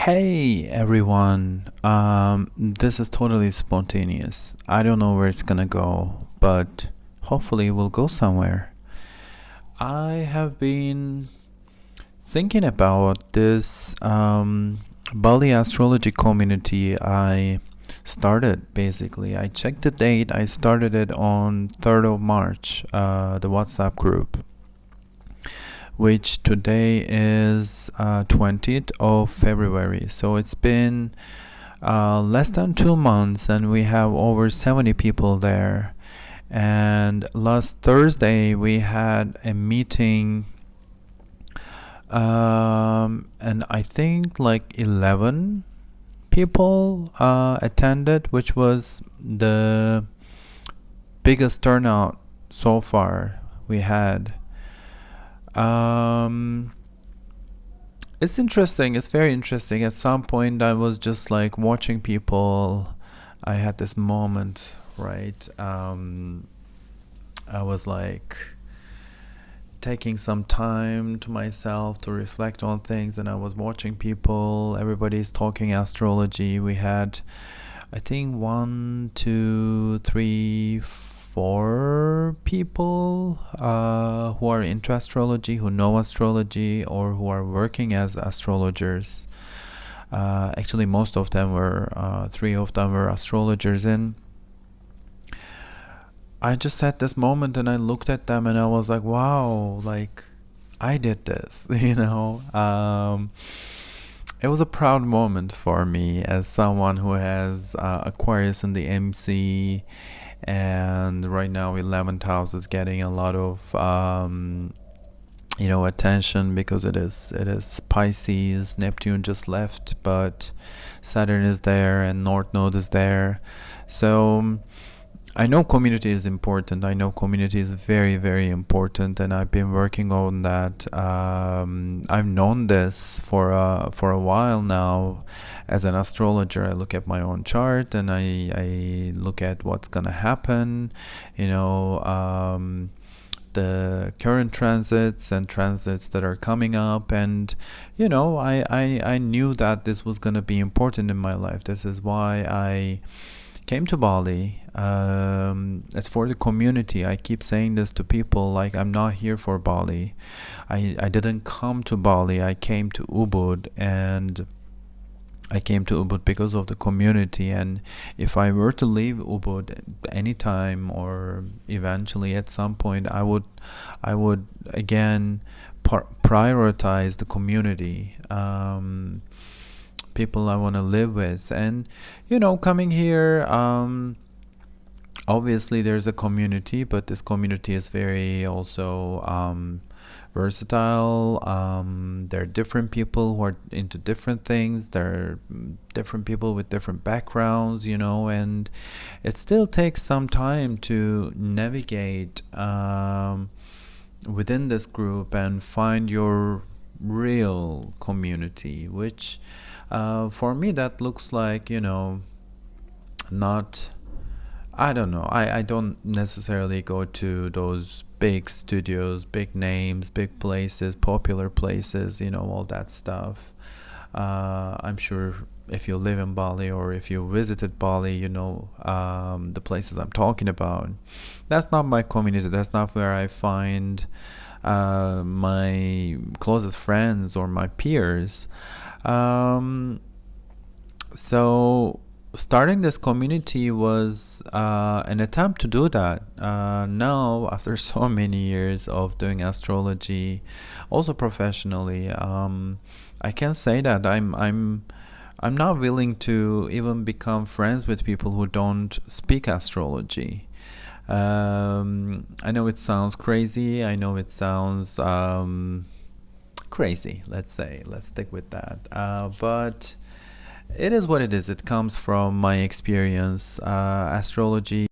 Hey everyone, this is totally spontaneous. I don't know where it's gonna go, but hopefully we'll go somewhere. I have been thinking about this Bali astrology community I started basically. I checked the date, I started it on 3rd of March, the WhatsApp group, which today is 20th of February. So it's been less than 2 months, and we have over 70 people there. And last Thursday, we had a meeting, and I think like 11 people attended, which was the biggest turnout so far we had. Um, It's interesting. It's very interesting. At some point, I was just like watching people. I had this moment, right? I was like taking some time to myself to reflect on things, and I was watching people. Everybody's talking astrology. We had, I think, one, two, three, four people who are into astrology, who know astrology, or who are working as astrologers. Actually, most of them were, three of them were astrologers, and I just had this moment and I looked at them and I was like, wow, like I did this, It was a proud moment for me as someone who has Aquarius in the MC, and right now 11th house is getting a lot of attention because it is Pisces. Neptune just left, but Saturn is there and North Node is there. So I know community is important. I know community is very, very important, and I've been working on that. I've known this for a while now. As an astrologer, I look at my own chart and I look at what's gonna happen. The current transits and transits that are coming up, and I knew that this was gonna be important in my life. This is why I came to Bali. It's for the community. I keep saying this to people, like I'm not here for Bali. I didn't come to Bali. I came to Ubud, and I came to Ubud because of the community. And if I were to leave Ubud anytime or eventually at some point, I would again prioritize the community. People I want to live with, and coming here, obviously there's a community, but this community is very also versatile. There are different people who are into different things. There are different people with different backgrounds, and it still takes some time to navigate within this group and find your real community, which for me that looks like, not, I don't know. I don't necessarily go to those big studios, big names, big places, popular places, all that stuff. I'm sure if you live in Bali or if you visited Bali, the places I'm talking about. That's not my community. That's not where I find my closest friends or my peers. So starting this community was an attempt to do that. Now, after so many years of doing astrology, also professionally, I can say that I'm not willing to even become friends with people who don't speak astrology. I know it sounds crazy. I know it sounds crazy. Let's say, let's stick with that. But it is what it is. It comes from my experience. Astrology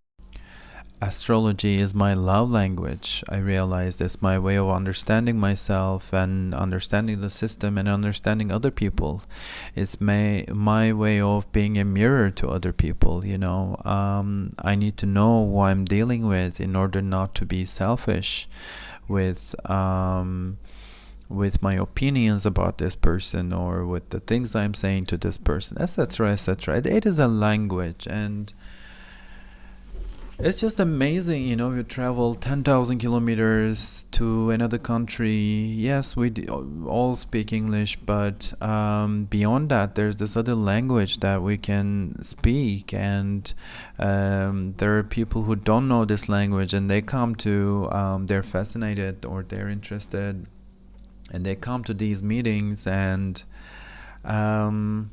is my love language. I realized it's my way of understanding myself and understanding the system and understanding other people. It's my way of being a mirror to other people. I need to know who I'm dealing with in order not to be selfish with with my opinions about this person, or with the things I'm saying to this person, etc., etc. It is a language, and it's just amazing, you travel 10,000 kilometers to another country. Yes, all speak English, but beyond that, there's this other language that we can speak. And there are people who don't know this language, and they come to, they're fascinated or they're interested, and they come to these meetings, and um,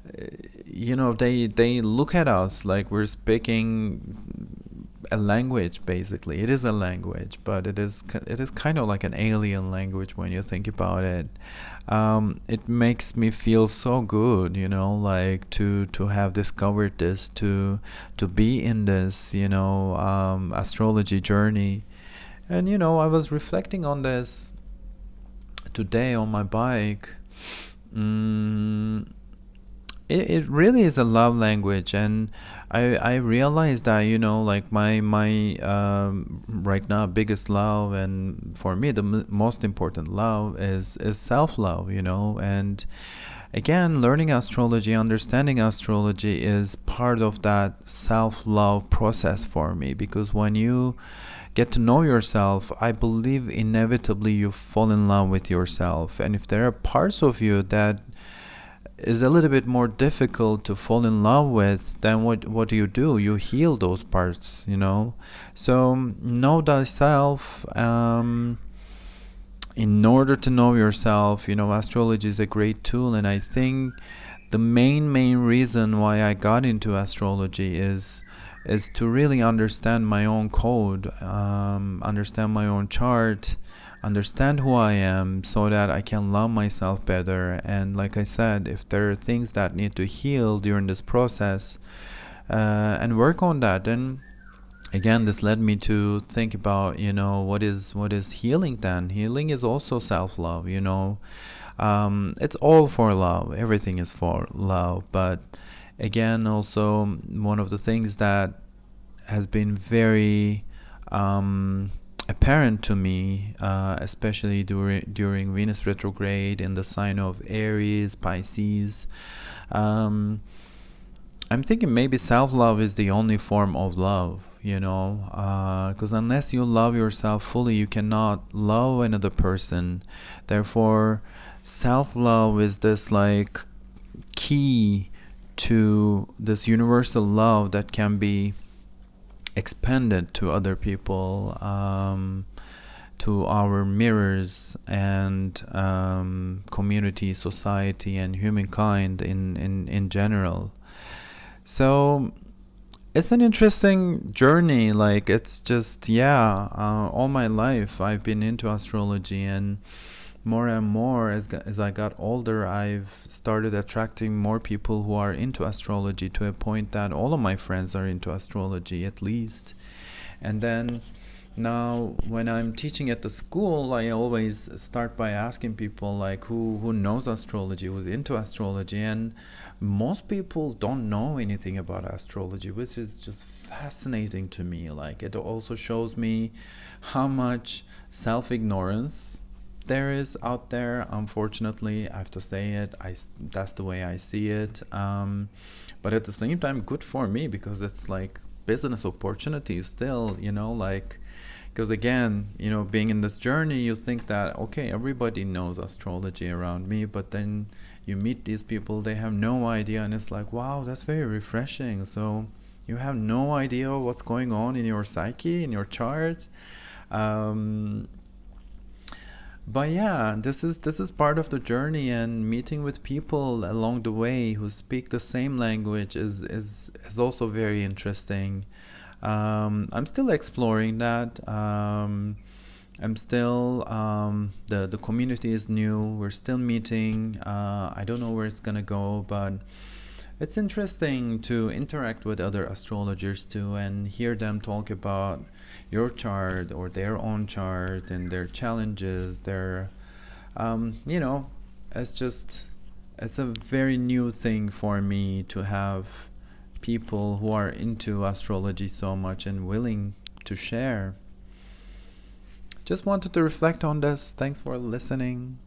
they look at us like we're speaking a language. Basically, it is a language, but it is kind of like an alien language when you think about it. It makes me feel so good, like to have discovered this, to be in this, astrology journey. And I was reflecting on this today on my bike. It really is a love language, and I realized that, like my right now biggest love, and for me the most important love is self-love. And again, learning astrology, understanding astrology is part of that self-love process for me, because when you get to know yourself, I believe inevitably you fall in love with yourself. And if there are parts of you that is a little bit more difficult to fall in love with, then what do? You heal those parts, So know thyself. In order to know yourself, astrology is a great tool, and I think the main reason why I got into astrology is to really understand my own code, understand my own chart, understand who I am, so that I can love myself better. And like I said, if there are things that need to heal during this process, and work on that, then again, this led me to think about, what is healing then? Healing is also self-love, it's all for love. Everything is for love. But again, also one of the things that has been very apparent to me, especially during Venus retrograde in the sign of Aries, Pisces. I'm thinking maybe self-love is the only form of love, because unless you love yourself fully, you cannot love another person. Therefore, self-love is this like key to this universal love that can be expanded to other people, to our mirrors, and community, society, and humankind in general. So it's an interesting journey. Like, it's just, all my life I've been into astrology, and more and more as I got older, I've started attracting more people who are into astrology, to a point that all of my friends are into astrology, at least. And then now when I'm teaching at the school, I always start by asking people like who knows astrology, who's into astrology, and most people don't know anything about astrology, which is just fascinating to me. Like, it also shows me how much self-ignorance there is out there. Unfortunately, I have to say it. That's the way I see it. But at the same time, good for me, because it's like business opportunities still. Because again, being in this journey, you think that okay, everybody knows astrology around me, but then you meet these people, they have no idea, and it's like, wow, that's very refreshing. So you have no idea what's going on in your psyche, in your chart. But yeah, this is part of the journey, and meeting with people along the way who speak the same language is also very interesting. I'm still exploring that. I'm still the community is new. We're still meeting. I don't know where it's gonna go, but it's interesting to interact with other astrologers too, and hear them talk about your chart or their own chart and their challenges. It's a very new thing for me to have people who are into astrology so much and willing to share. just wanted to reflect on this. Thanks for listening.